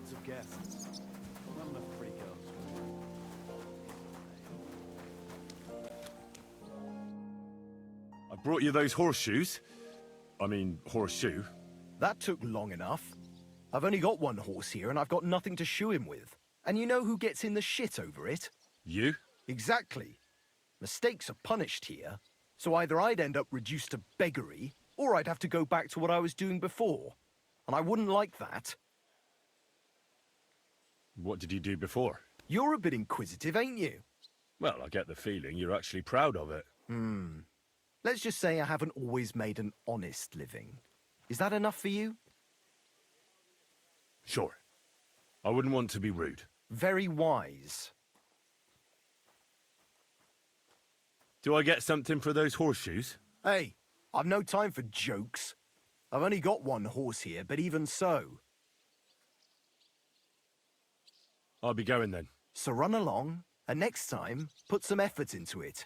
lots of guests. Not enough free girls. I brought you those horseshoes. I mean, horseshoe. That took long enough. I've only got one horse here and I've got nothing to shoe him with. And you know who gets in the shit over it? You? Exactly. Mistakes are punished here. So either I'd end up reduced to beggary, or I'd have to go back to what I was doing before. And I wouldn't like that. What did you do before? You're a bit inquisitive, ain't you? Well, I get the feeling you're actually proud of it. Let's just say I haven't always made an honest living. Is that enough for you? Sure. I wouldn't want to be rude. Very wise. Do I get something for those horseshoes? Hey, I've no time for jokes. I've only got one horse here, but even so. I'll be going then. So run along, and next time, put some effort into it.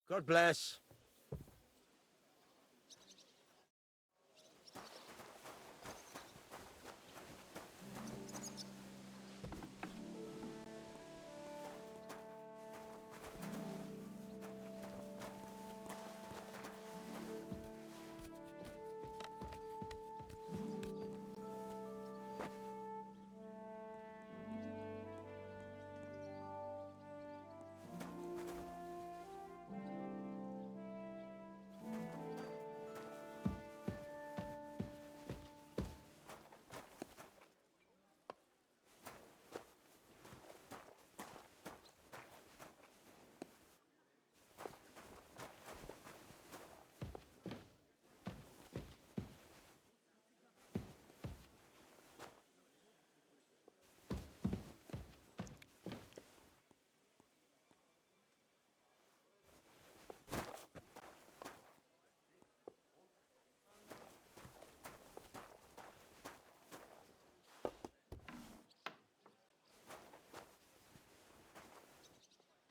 God bless.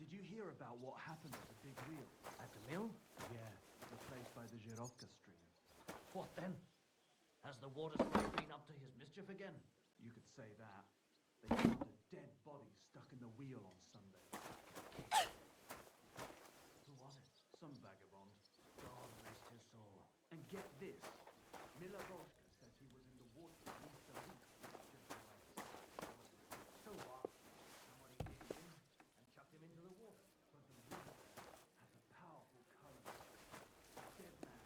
Did you hear about what happened at the big wheel? At the mill? Yeah, the place by the Zhirovka stream. What then? Has the water sprite been up to his mischief again? You could say that. They found a dead body stuck in the wheel on Sunday. Who was it? Some vagabond. God rest his soul. And get this, Miller Roshka says he was in the water at least a week. So what? Somebody digged him and chucked him into the water. But the river has a powerful current. A dead man.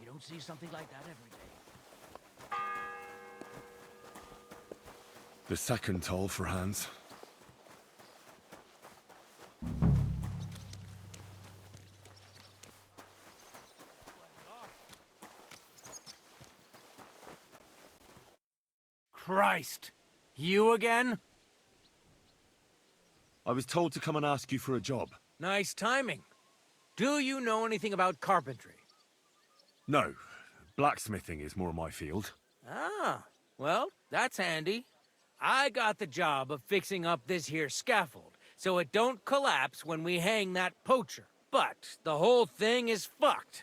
You don't see something like that every day. The second toll for Hans. Christ. You again? I was told to come and ask you for a job. Nice timing. Do you know anything about carpentry? No, blacksmithing is more my field. Ah, well, that's handy. I got the job of fixing up this here scaffold, so it don't collapse when we hang that poacher. But the whole thing is fucked.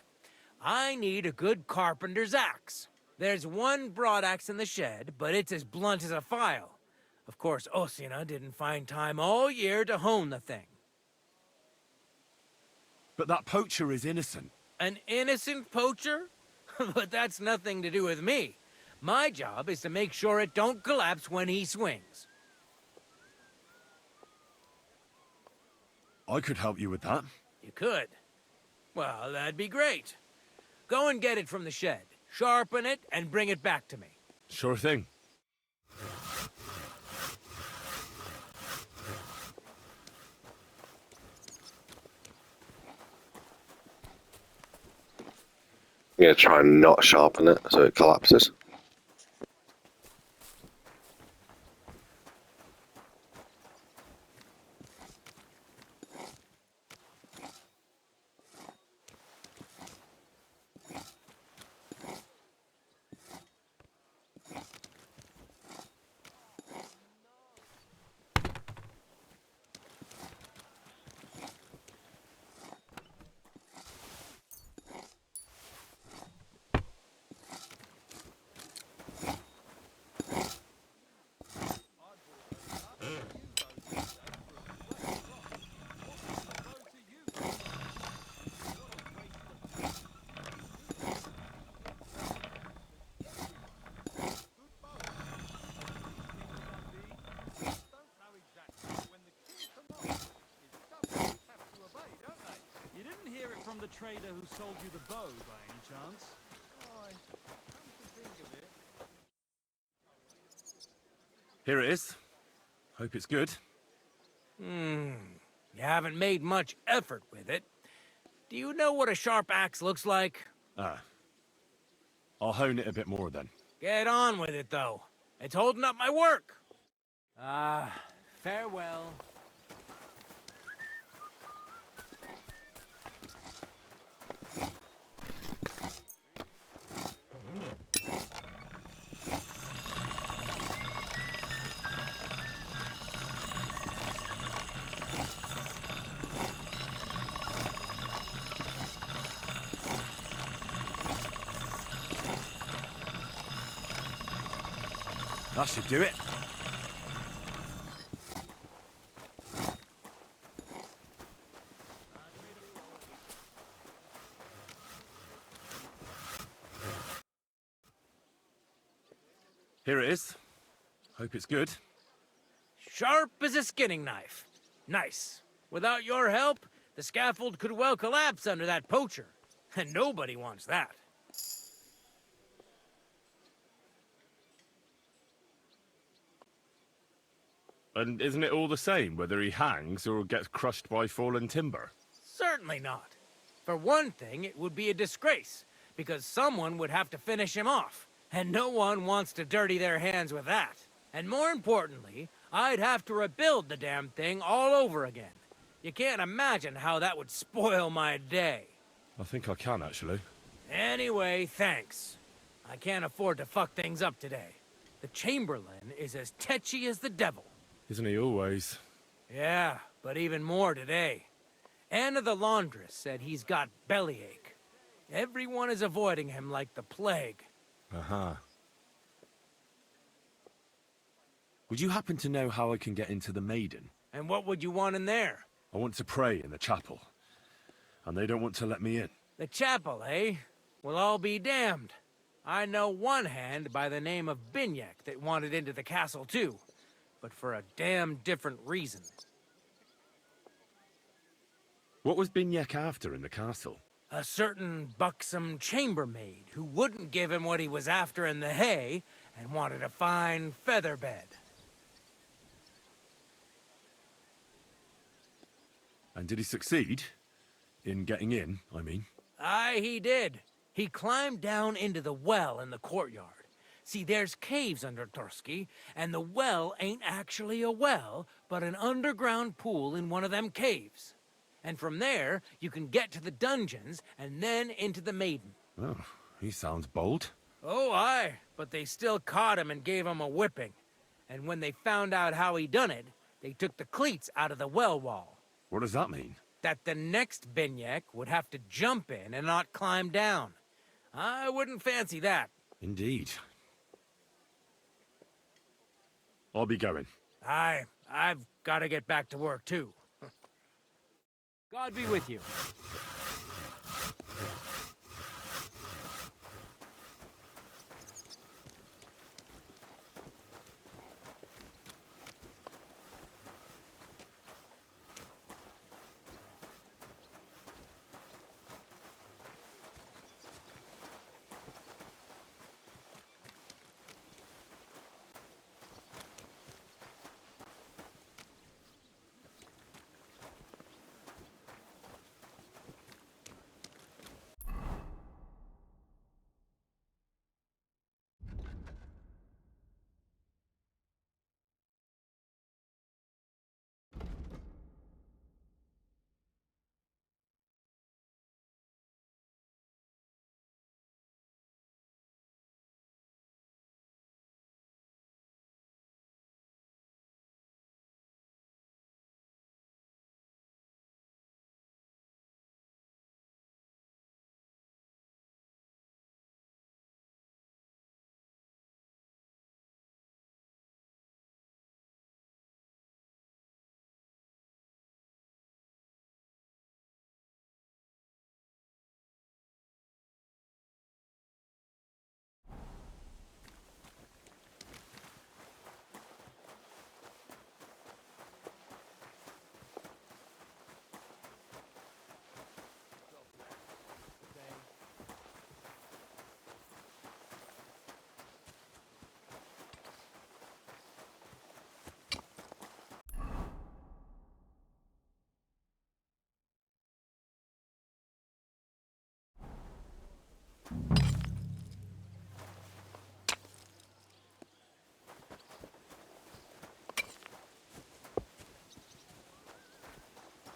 I need a good carpenter's axe. There's one broadaxe in the shed, but it's as blunt as a file. Of course, Osina didn't find time all year to hone the thing. But that poacher is innocent. An innocent poacher? But that's nothing to do with me. My job is to make sure it don't collapse when he swings. I could help you with that. You could. Well, that'd be great. Go and get it from the shed, sharpen it, and bring it back to me. Sure thing. I'm gonna try and not sharpen it so it collapses. You didn't hear it from the trader who sold you the bow, by any chance? Here it is. Hope it's good. You haven't made much effort with it. Do you know what a sharp axe looks like? Ah. I'll hone it a bit more then. Get on with it, though. It's holding up my work. Farewell. That should do it. Here it is. Hope it's good. Sharp as a skinning knife. Nice. Without your help, the scaffold could well collapse under that poacher. And nobody wants that. And isn't it all the same whether he hangs or gets crushed by fallen timber? Certainly not. For one thing, it would be a disgrace, because someone would have to finish him off, and no one wants to dirty their hands with that. And more importantly, I'd have to rebuild the damn thing all over again. You can't imagine how that would spoil my day. I think I can, actually. Anyway, thanks. I can't afford to fuck things up today. The Chamberlain is as tetchy as the devil. Isn't he always? Yeah, but even more today. Anna the laundress said he's got bellyache. Everyone is avoiding him like the plague. Uh-huh. Would you happen to know how I can get into the Maiden? And what would you want in there? I want to pray in the chapel. And they don't want to let me in. The chapel, eh? Well, I'll be damned. I know one hand by the name of Binyek that wanted into the castle too. But for a damn different reason. What was Binyek after in the castle? A certain buxom chambermaid who wouldn't give him what he was after in the hay and wanted a fine feather bed. And did he succeed? In getting in, I mean. Aye, he did. He climbed down into the well in the courtyard. See, there's caves under Torski, and the well ain't actually a well, but an underground pool in one of them caves. And from there, you can get to the dungeons, and then into the Maiden. Oh, he sounds bold. Oh, aye, but they still caught him and gave him a whipping. And when they found out how he done it, they took the cleats out of the well wall. What does that mean? That the next Binyek would have to jump in and not climb down. I wouldn't fancy that. Indeed. I'll be going. Aye, I've got to get back to work, too. God be with you.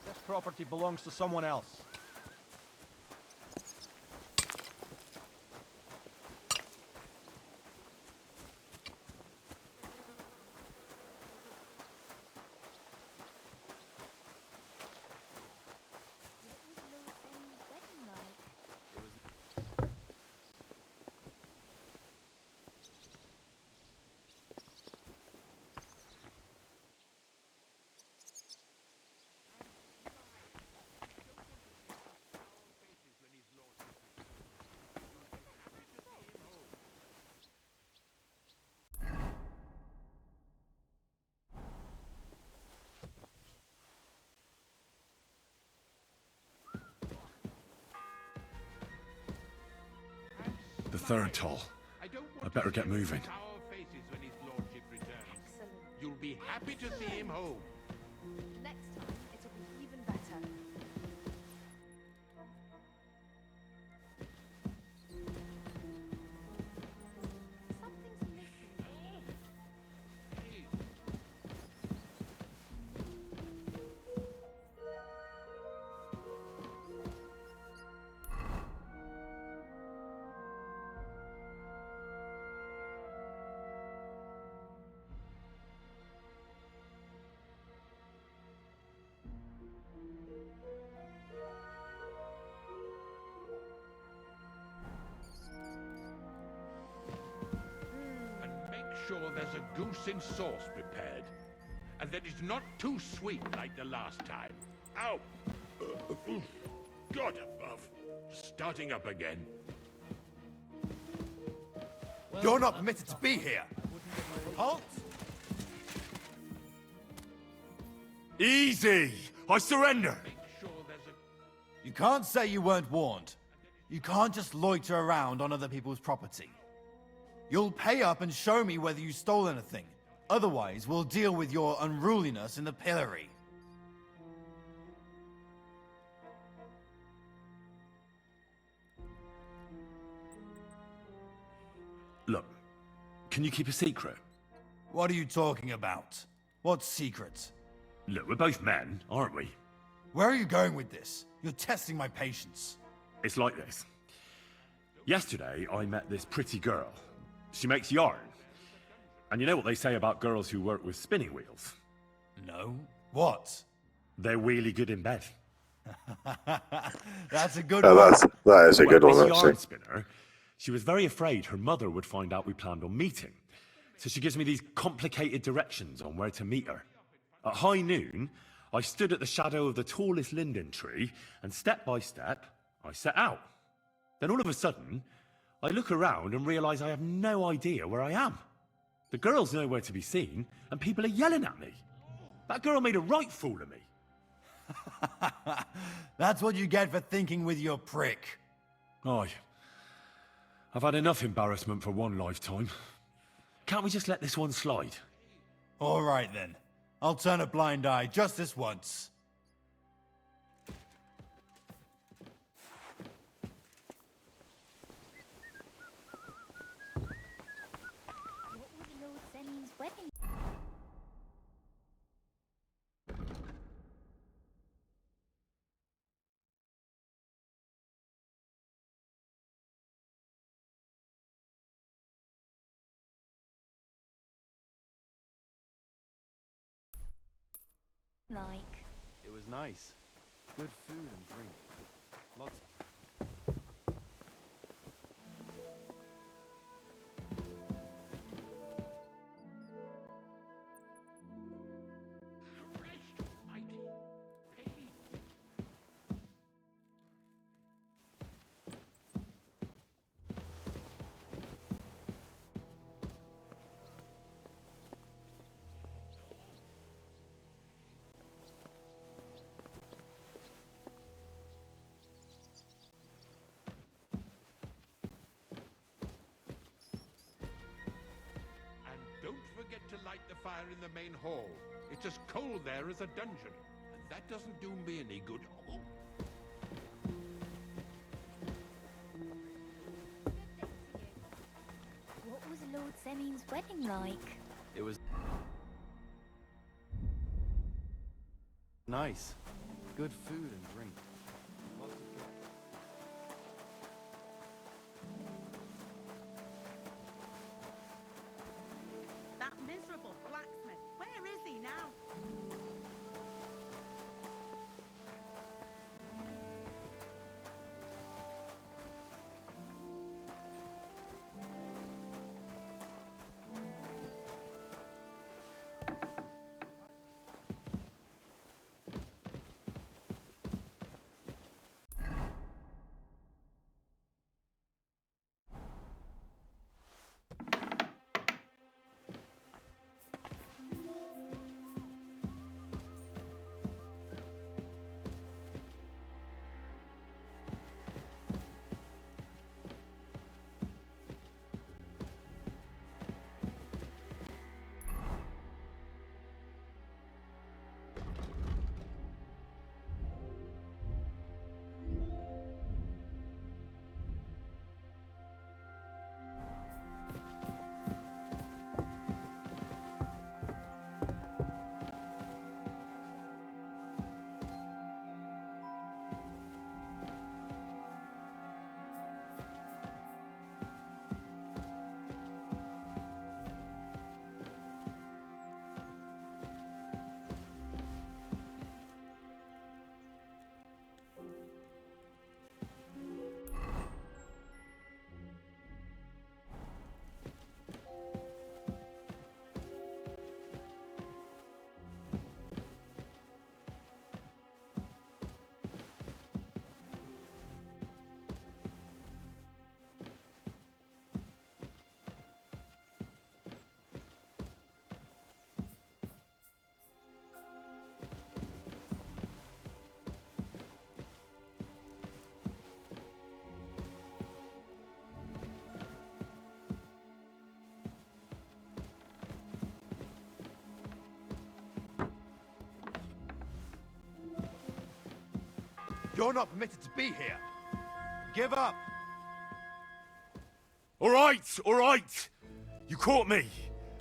This property belongs to someone else. The third toll. I better get moving. You'll be happy to see him home. Next time, it'll be even better. Something's missing. And make sure there's a goose in sauce prepared. And that it's not too sweet like the last time. Ow! God above. Starting up again. You're not permitted to be here. Halt! Easy! I surrender! Make sure there's a... You can't say you weren't warned. You can't just loiter around on other people's property. You'll pay up and show me whether you stole anything. Otherwise, we'll deal with your unruliness in the pillory. Look, can you keep a secret? What are you talking about? What secret? Look, we're both men, aren't we? Where are you going with this? You're testing my patience. It's like this. Yesterday, I met this pretty girl. She makes yarn. And you know what they say about girls who work with spinning wheels? No? What? They're really good in bed. That's a good Oh, one. that is a good Well, one, this actually. yarn spinner, she was very afraid her mother would find out we planned on meeting. So she gives me these complicated directions on where to meet her. At high noon, I stood at the shadow of the tallest linden tree, and step by step, I set out. Then all of a sudden, I look around and realise I have no idea where I am. The girl's nowhere to be seen, and people are yelling at me. That girl made a right fool of me. That's what you get for thinking with your prick. Aye. I've had enough embarrassment for one lifetime. Can't we just let this one slide? All right then. I'll turn a blind eye just this once. What was Lord Zenin's wedding? Like. It was nice. Good food and drink. Lots. Christ almighty. Peggy. And don't forget to light the fire in the main hall. It's as cold there as a dungeon. And that doesn't do me any good. Oh. What was Lord Zenin's wedding like? It was nice. Good food and drink. Lots of good. That miserable blacksmith. Where is he now? You're not permitted to be here. Give up. All right, all right. You caught me.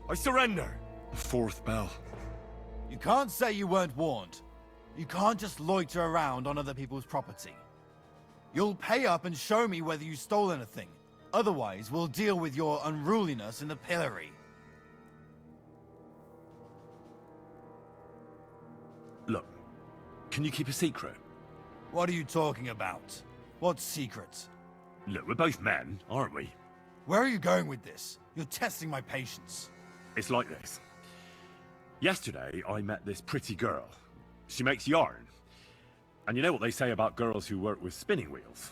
I surrender. The fourth bell. You can't say you weren't warned. You can't just loiter around on other people's property. You'll pay up and show me whether you stole anything. Otherwise, we'll deal with your unruliness in the pillory. Look, can you keep a secret? What are you talking about? What secret? Look, we're both men, aren't we? Where are you going with this? You're testing my patience. It's like this. Yesterday, I met this pretty girl. She makes yarn. And you know what they say about girls who work with spinning wheels?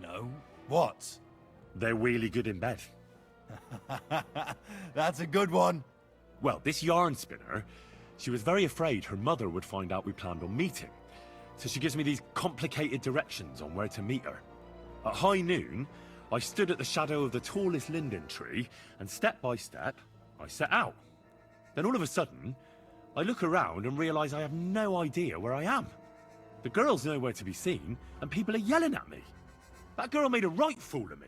No. What? They're really good in bed. That's a good one. Well, this yarn spinner, she was very afraid her mother would find out we planned on meeting. So she gives me these complicated directions on where to meet her. At high noon, I stood at the shadow of the tallest linden tree, and step by step, I set out. Then all of a sudden, I look around and realise I have no idea where I am. The girl's nowhere to be seen, and people are yelling at me. That girl made a right fool of me.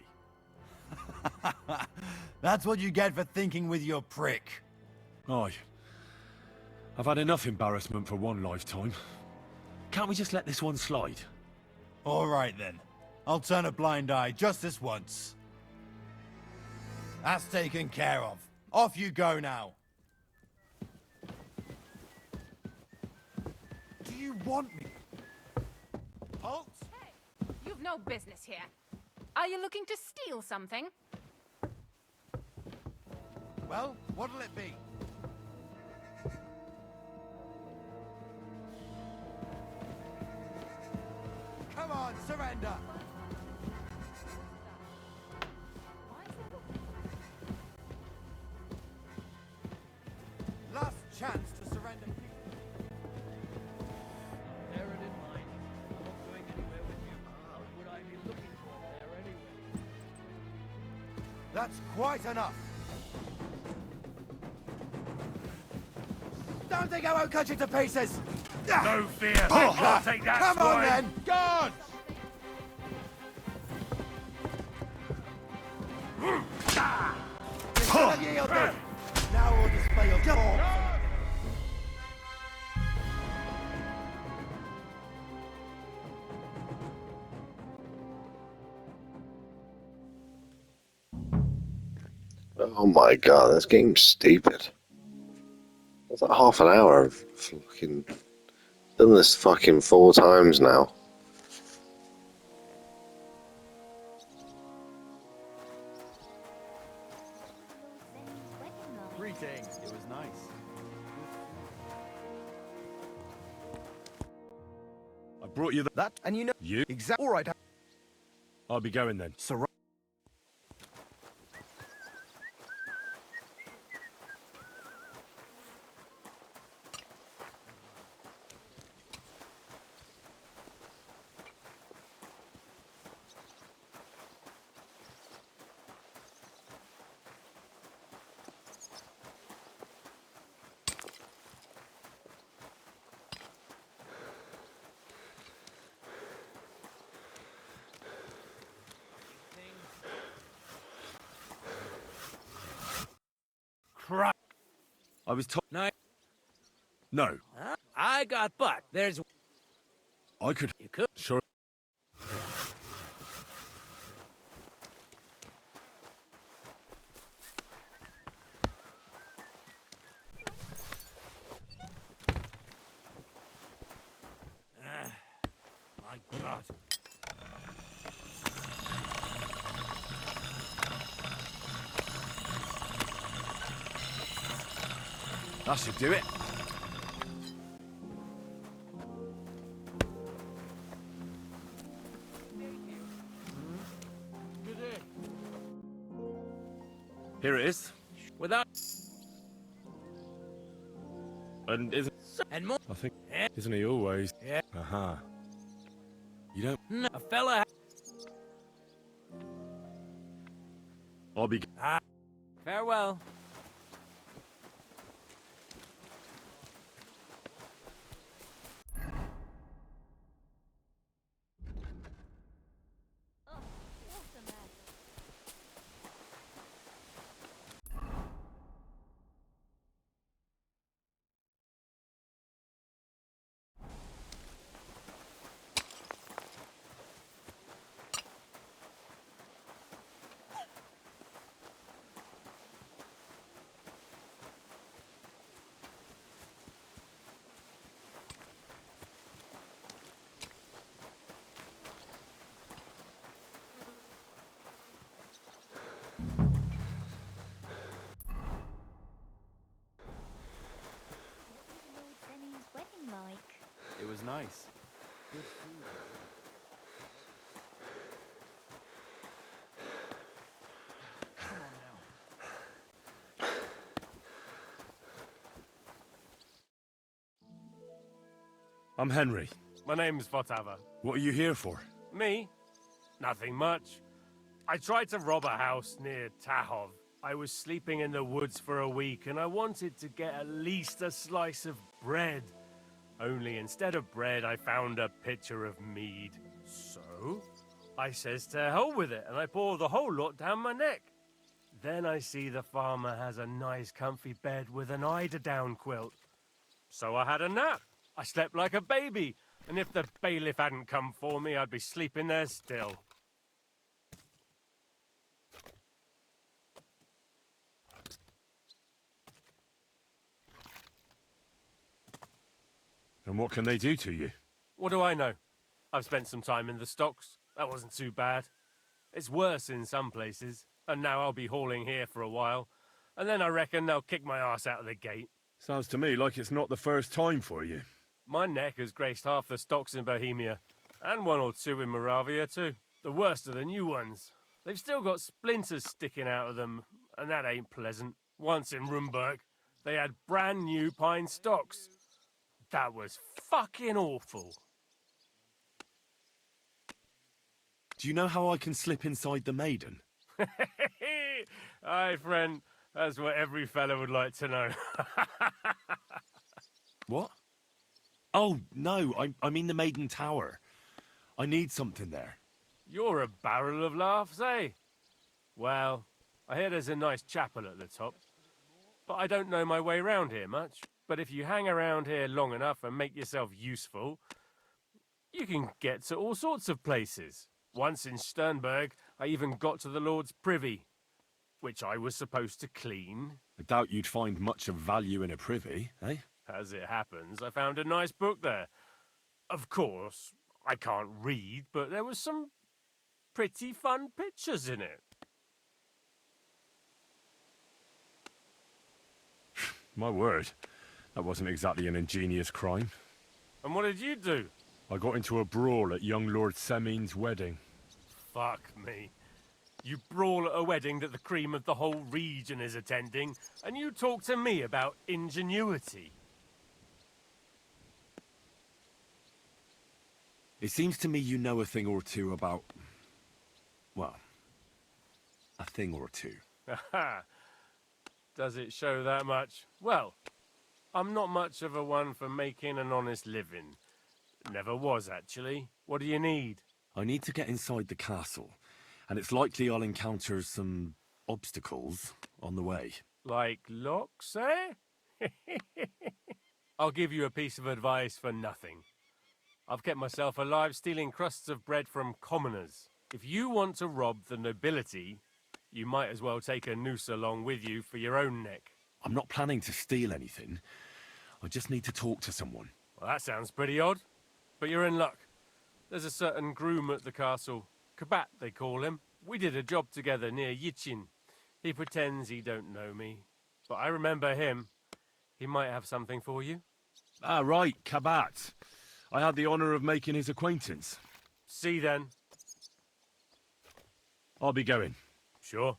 That's what you get for thinking with your prick. Aye. I've had enough embarrassment for one lifetime. Can't we just let this one slide? All right then. I'll turn a blind eye just this once. That's taken care of. Off you go now. Do you want me? Halt! Hey, you've no business here. Are you looking to steal something? Well, what'll it be? Come on, surrender! Last chance to surrender. Bear it in mind. I'm not going anywhere with you. What would I be looking for there anyway? That's quite enough. Don't think I won't cut you to pieces! No fear! I'll take that, Come on then! God! You should have yielded! Now we'll display your corpse! Oh my god, this game's stupid. It's like half an hour of fucking done this fucking 4 times now. Greetings. It was nice. I brought you That, and you know... You? Exactly. All right. I'll be going then. Surrender. Crap. I was told. No, No, I got but. There's... I could. You could. Sure. My God. That should do it. Here it is. Without... And isn't... And more... I think... Isn't he always? Yeah. Uh-huh. You don't... No, a fella... I'll be... Farewell. nice. Good food and drink. Come on now. I'm Henry. My name's Votava. What are you here for? Me? Nothing much. I tried to rob a house near Tahov. I was sleeping in the woods for a week and I wanted to get at least a slice of bread. Only instead of bread, I found a pitcher of mead. So, I says to hell with it and I pour the whole lot down my neck. Then I see the farmer has a nice comfy bed with an eider-down quilt. So I had a nap. I slept like a baby, and if the bailiff hadn't come for me, I'd be sleeping there still. And what can they do to you? What do I know? I've spent some time in the stocks. That wasn't too bad. It's worse in some places, and now I'll be hauling here for a while, and then I reckon they'll kick my ass out of the gate. Sounds to me like it's not the first time for you. My neck has graced half the stocks in Bohemia, and one or two in Moravia too. The worst are the new ones. They've still got splinters sticking out of them, and that ain't pleasant. Once in Rumburg, they had brand new pine stocks. That was fucking awful. Do you know how I can slip inside the Maiden? Aye, friend. That's what every fella would like to know. What? Oh, no, I mean the Maiden Tower. I need something there. You're a barrel of laughs, eh? Well, I hear there's a nice chapel at the top. But I don't know my way round here much. But if you hang around here long enough and make yourself useful, you can get to all sorts of places. Once in Sternberg, I even got to the Lord's privy, which I was supposed to clean. I doubt you'd find much of value in a privy, eh? As it happens, I found a nice book there. Of course, I can't read, but there was some pretty fun pictures in it. My word, that wasn't exactly an ingenious crime. And what did you do? I got into a brawl at young Lord Semin's wedding. Fuck me. You brawl at a wedding that the cream of the whole region is attending, and you talk to me about ingenuity. It seems to me you know a thing or two about... well, a thing or two. Aha! Does it show that much? Well, I'm not much of a one for making an honest living. Never was, actually. What do you need? I need to get inside the castle, and it's likely I'll encounter some obstacles on the way. Like locks, eh? I'll give you a piece of advice for nothing. I've kept myself alive stealing crusts of bread from commoners. If you want to rob the nobility, you might as well take a noose along with you for your own neck. I'm not planning to steal anything. I just need to talk to someone. Well, that sounds pretty odd. But you're in luck. There's a certain groom at the castle. Kabat, they call him. We did a job together near Yichin. He pretends he don't know me. But I remember him. He might have something for you. Ah, right, Kabat. I had the honor of making his acquaintance. See then. I'll be going. Sure.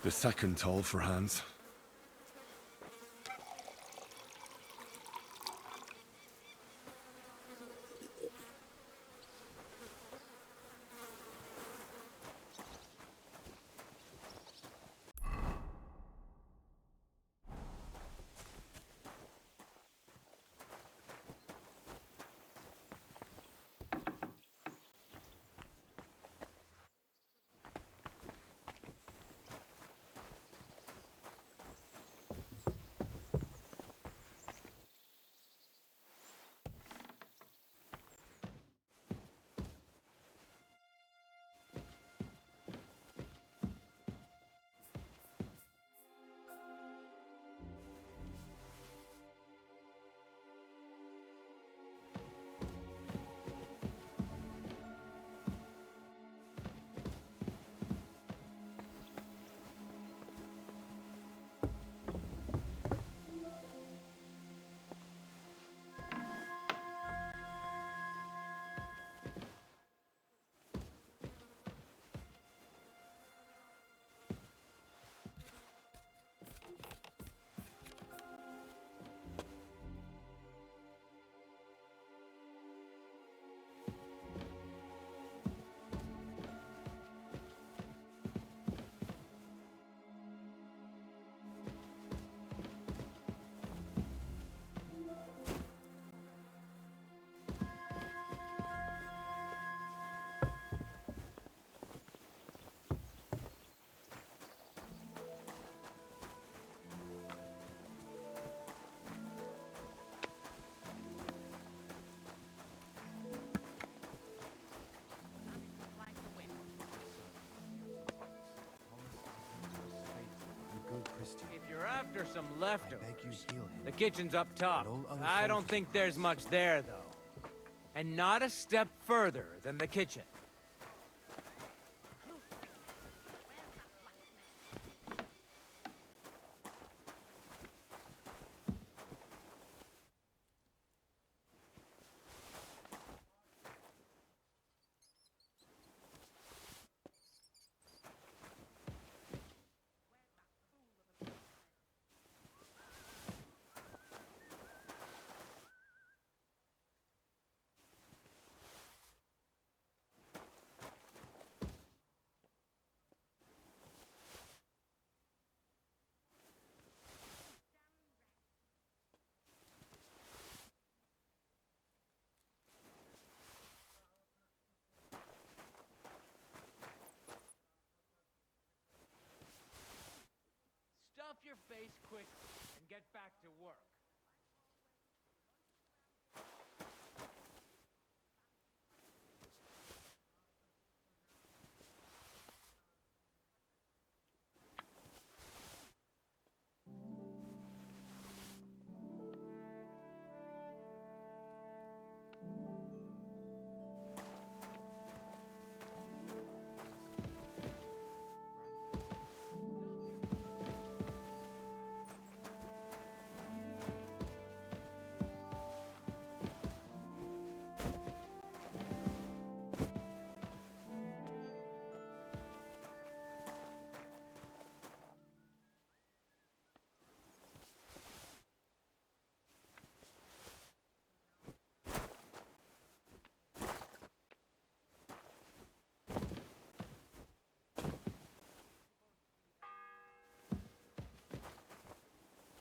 The second toll for Hans. after some leftovers. beg you heal him. The kitchen's up top. all other I don't soldiers- think there's much there, though. And not a step further than the kitchen. Stuff your face quickly and get back to work.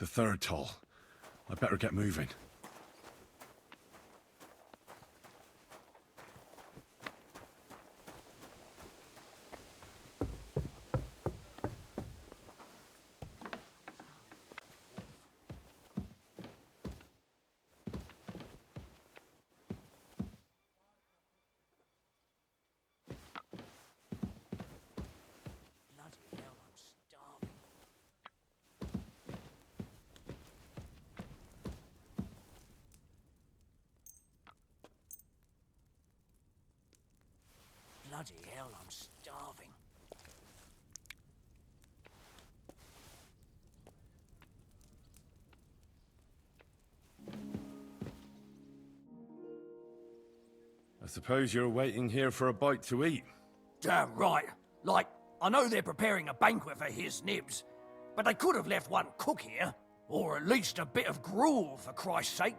The third toll. I better get moving. Bloody hell, I'm starving. Bloody hell, I'm starving. I suppose you're waiting here for a bite to eat. Damn right. Like, I know they're preparing a banquet for his nibs, but they could have left one cook here. Or at least a bit of gruel, for Christ's sake.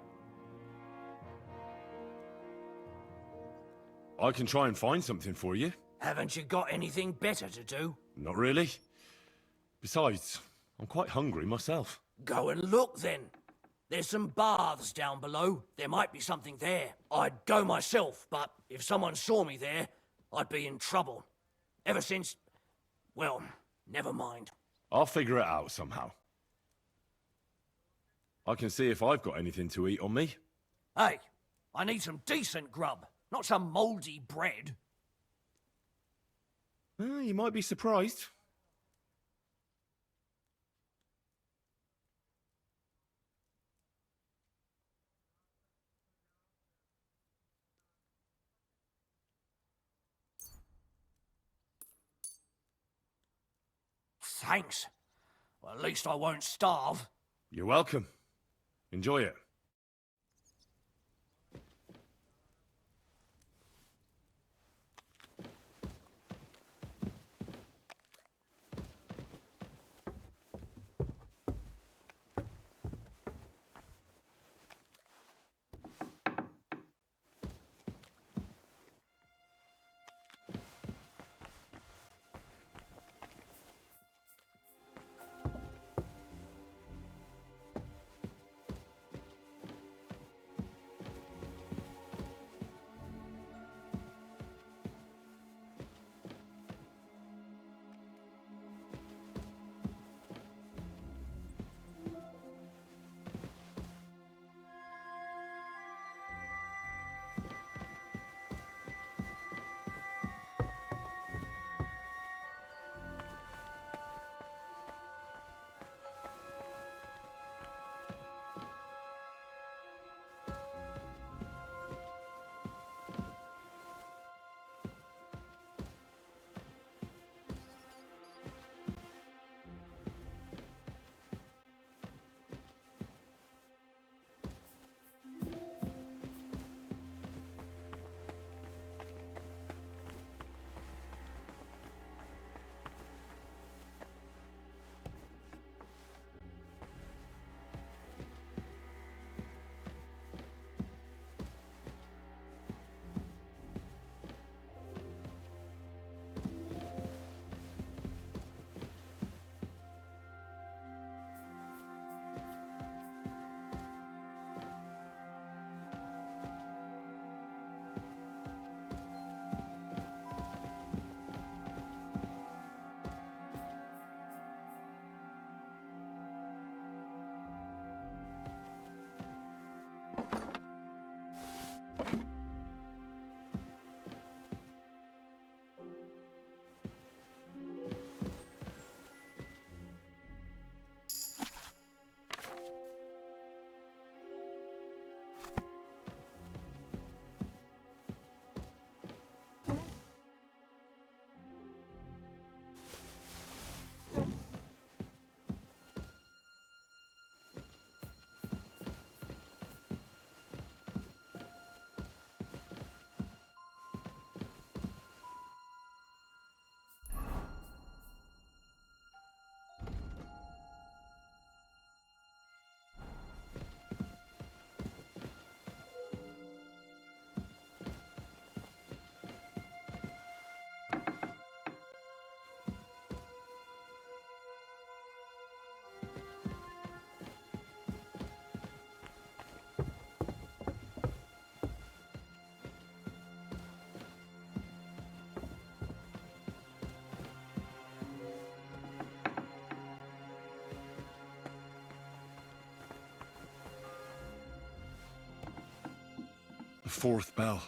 I can try and find something for you. Haven't you got anything better to do? Not really. Besides, I'm quite hungry myself. Go and look then. There's some baths down below. There might be something there. I'd go myself, but if someone saw me there, I'd be in trouble. Ever since... well, never mind. I'll figure it out somehow. I can see if I've got anything to eat on me. Hey, I need some decent grub, not some mouldy bread. You might be surprised. Thanks. Well, at least I won't starve. You're welcome. Enjoy it. fourth bell.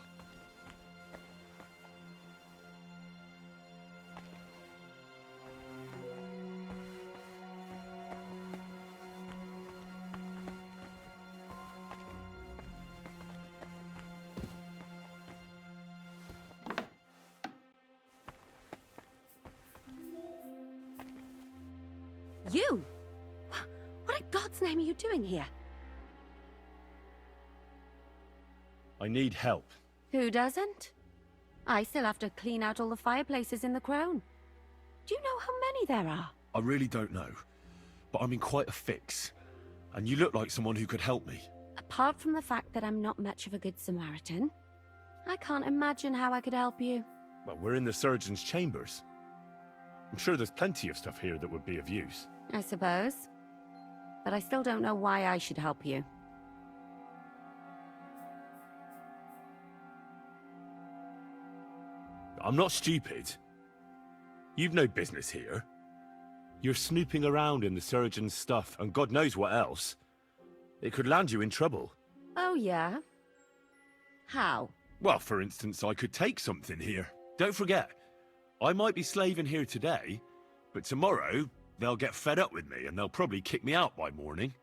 You? What in God's name are you doing here? I need help. Who doesn't? I still have to clean out all the fireplaces in the Crown. Do you know how many there are? I really don't know, but I'm in quite a fix. And you look like someone who could help me. Apart from the fact that I'm not much of a good Samaritan, I can't imagine how I could help you. Well, we're in the surgeon's chambers. I'm sure there's plenty of stuff here that would be of use. I suppose. But I still don't know why I should help you. I'm not stupid. You've no business here. You're snooping around in the surgeon's stuff, and God knows what else. It could land you in trouble. Oh, yeah? How? Well, for instance, I could take something here. Don't forget, I might be slaving here today, but tomorrow they'll get fed up with me and they'll probably kick me out by morning.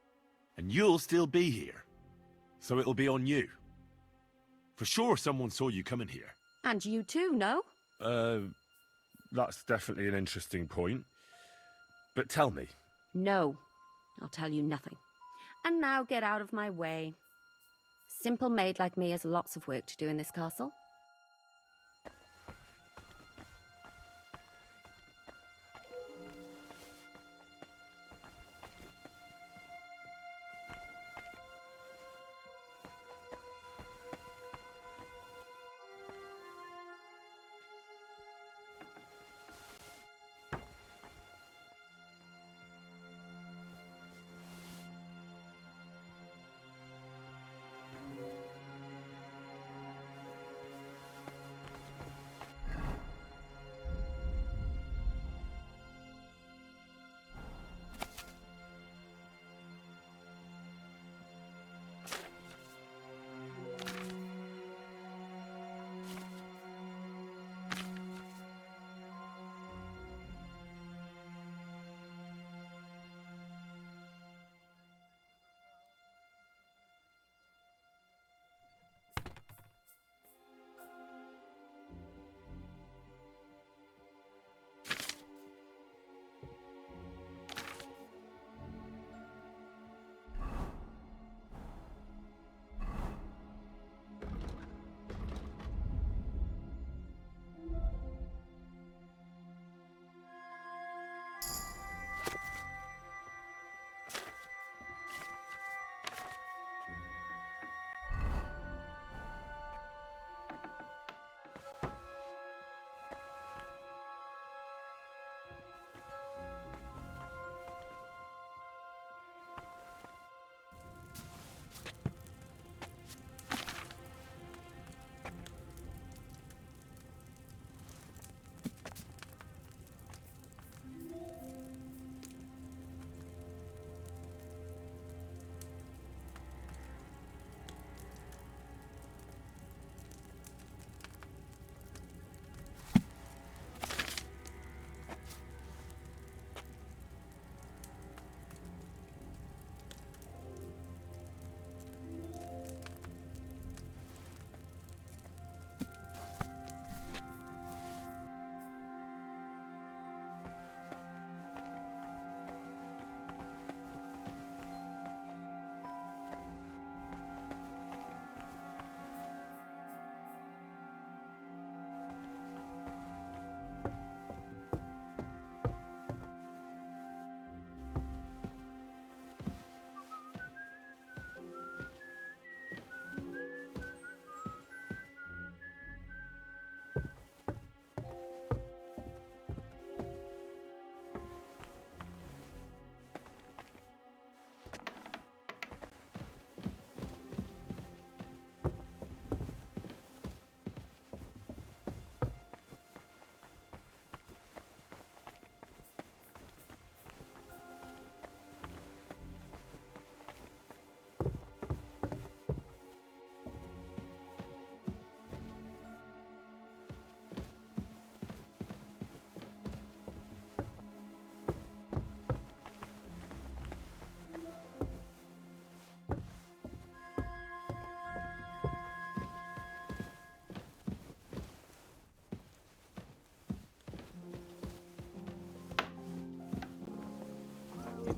And you'll still be here. So it'll be on you. For sure someone saw you coming here. And you too, no? That's definitely an interesting point. But tell me. No. I'll tell you nothing. And now get out of my way. Simple maid like me has lots of work to do in this castle.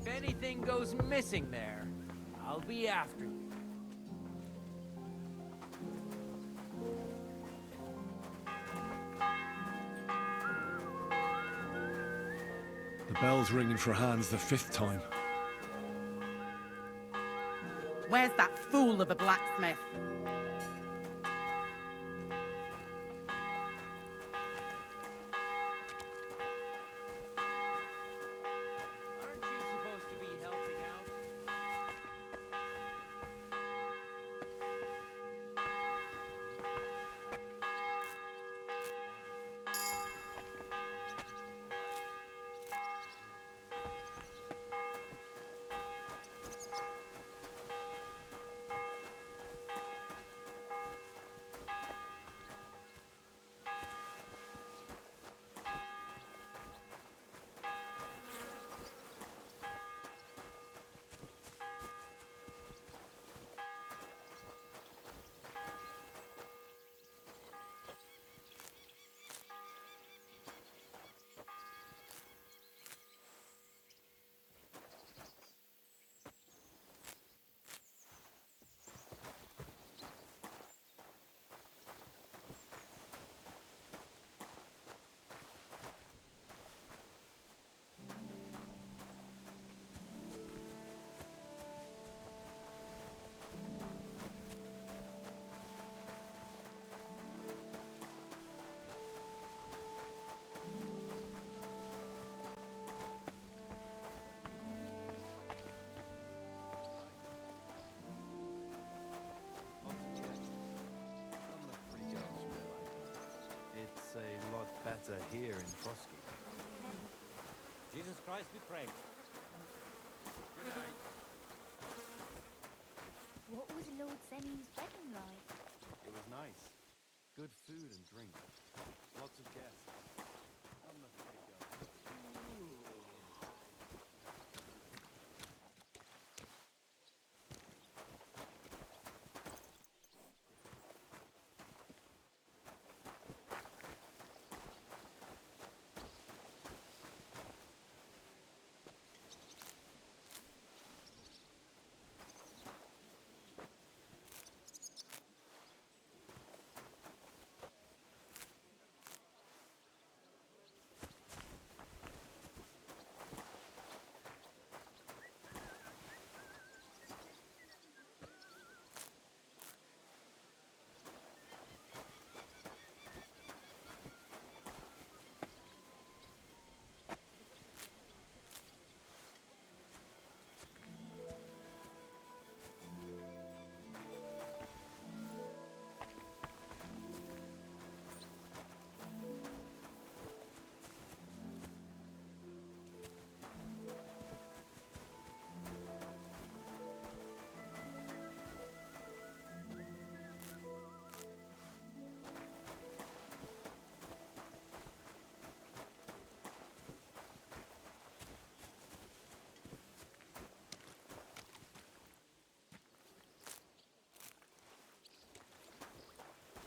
If anything goes missing there, I'll be after you. The bell's ringing for hands the 5th time. Where's that fool of a blacksmith? Aren't you supposed to be helping out? It's a lot better here in Frosky. Jesus Christ be praised. What was Lord Semi's wedding like? It was nice. Good food and drink. Lots of guests. I'm not afraid to go.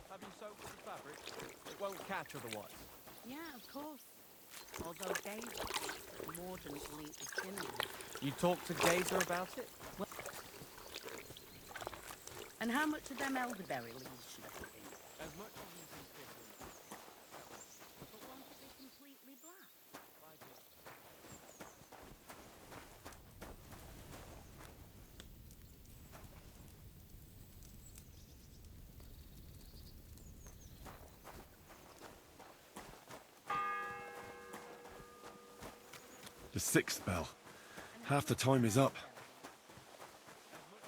Have you soaked the fabric? It won't catch otherwise. Yeah, of course. Although Gaze Morden will eat the skin off. You talked to Gazer about it? Well, and how much of them elderberry leaves should I put in? As much as you can fit in. But won't it be completely black? The 6th bell. Half the time is up. What was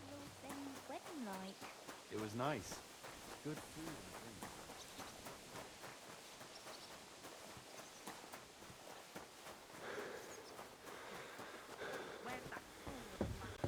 Lord Semi's wedding like? It was nice. Good food and drink. Where's that fool of a blacksmith?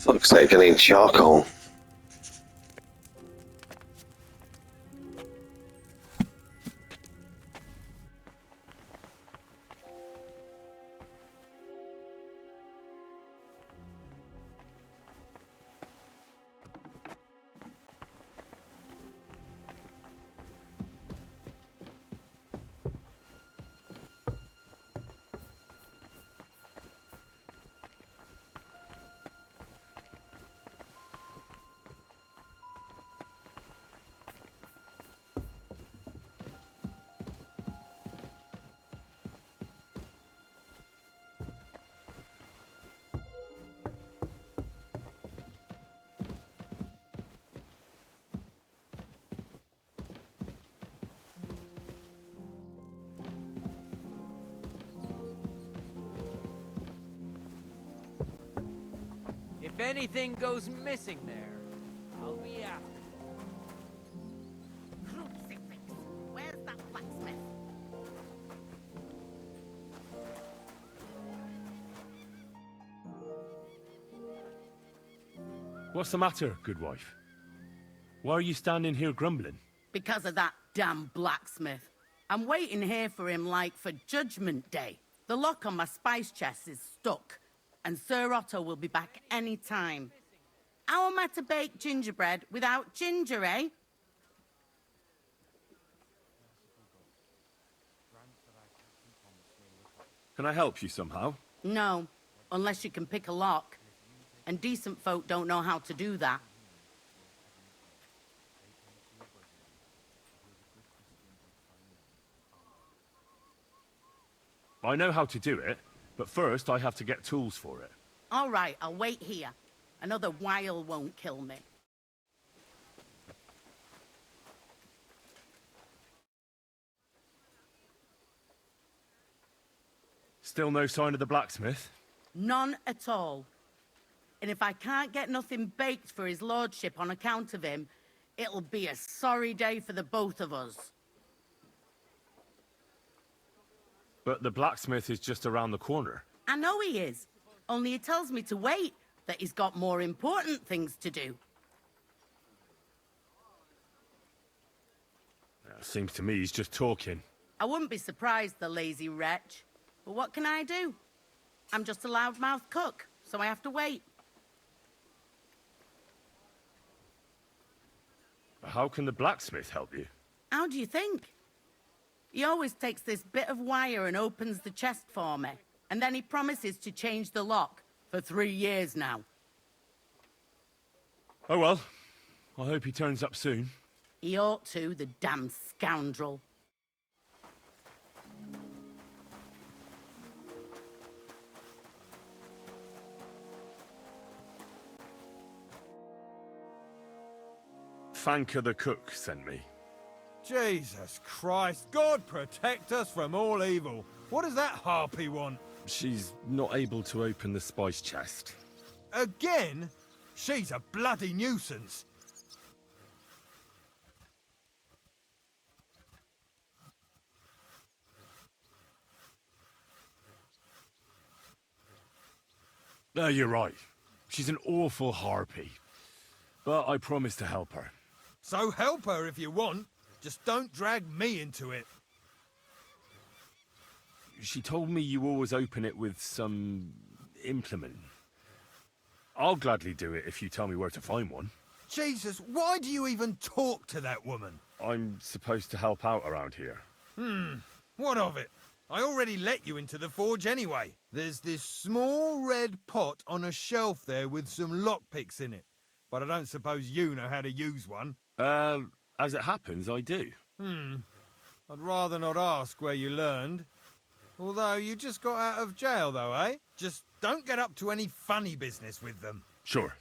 Fuck's sake, I need charcoal. If anything goes missing there, I'll be after you. Crucifix! Where's that blacksmith? What's the matter, good wife? Why are you standing here grumbling? Because of that damn blacksmith. I'm waiting here for him like for Judgment Day. The lock on my spice chest is stuck, and Sir Otto will be back any time. How am I to bake gingerbread without ginger, eh? Can I help you somehow? No, unless you can pick a lock. And decent folk don't know how to do that. I know how to do it, but first I have to get tools for it. All right, I'll wait here. Another while won't kill me. Still no sign of the blacksmith? None at all. And if I can't get nothing baked for his lordship on account of him, it'll be a sorry day for the both of us. But the blacksmith is just around the corner. I know he is. Only he tells me to wait, that he's got more important things to do. Seems to me he's just talking. I wouldn't be surprised, the lazy wretch. But what can I do? I'm just a loudmouth cook, so I have to wait. How can the blacksmith help you? How do you think? He always takes this bit of wire and opens the chest for me. And then he promises to change the lock for 3 years now. Oh well, I hope he turns up soon. He ought to, the damn scoundrel. Fanka the cook sent me. Jesus Christ, God protect us from all evil. What does that harpy want? She's not able to open the spice chest. Again? She's a bloody nuisance. No, you're right. She's an awful harpy. But I promise to help her. So help her if you want. Just don't drag me into it. She told me you always open it with some implement. I'll gladly do it if you tell me where to find one. Jesus, why do you even talk to that woman? I'm supposed to help out around here. What of it? I already let you into the forge anyway. There's this small red pot on a shelf there with some lockpicks in it. But I don't suppose you know how to use one. As it happens, I do. I'd rather not ask where you learned. Although you just got out of jail though, eh? Just don't get up to any funny business with them. Sure.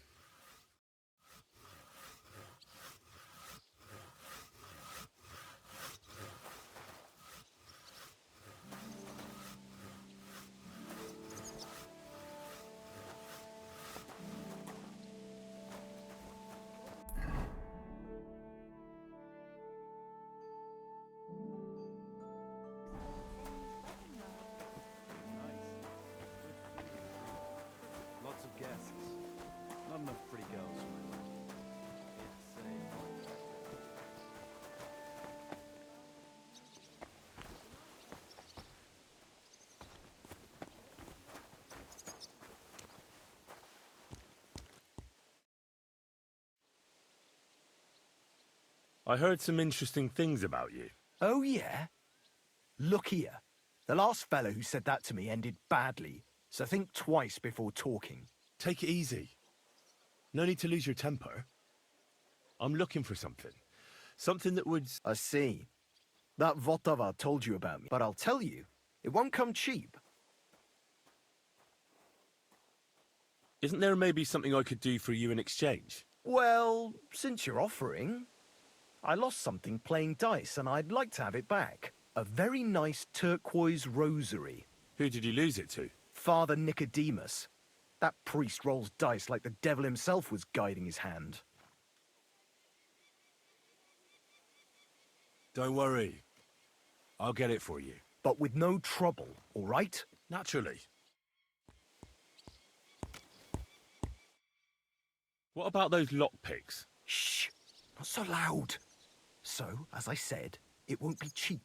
Lots of guests. Not I heard some interesting things about you. Oh, yeah? Look here. The last fellow who said that to me ended badly, so think twice before talking. Take it easy. No need to lose your temper. I'm looking for something. Something that would... I see. That Votava told you about me, but I'll tell you, it won't come cheap. Isn't there maybe something I could do for you in exchange? Well, since you're offering, I lost something playing dice and I'd like to have it back. A very nice turquoise rosary. Who did you lose it to? Father Nicodemus. That priest rolls dice like the devil himself was guiding his hand. Don't worry. I'll get it for you. But with no trouble, all right? Naturally. What about those lockpicks? Shh! Not so loud. So, as I said, it won't be cheap.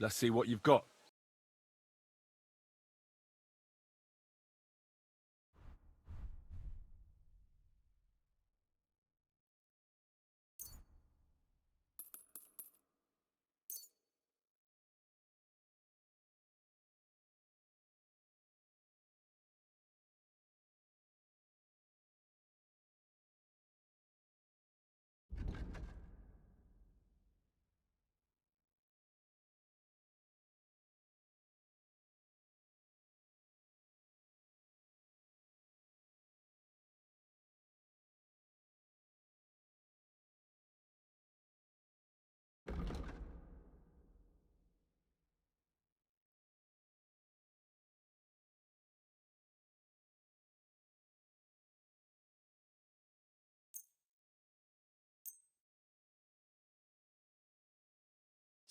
Let's see what you've got.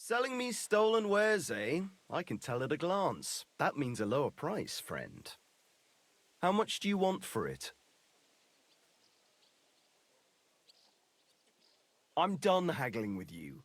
Selling me stolen wares, eh? I can tell at a glance. That means a lower price, friend. How much do you want for it? I'm done haggling with you.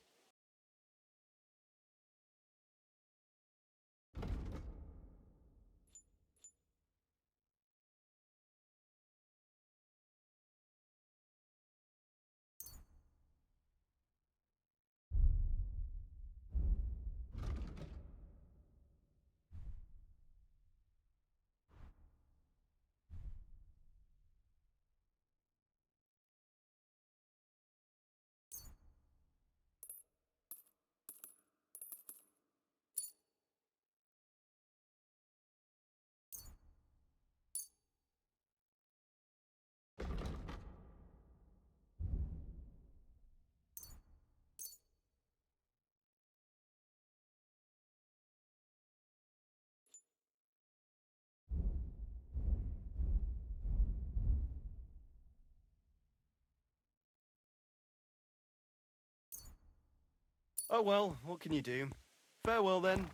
Oh well, what can you do? Farewell then.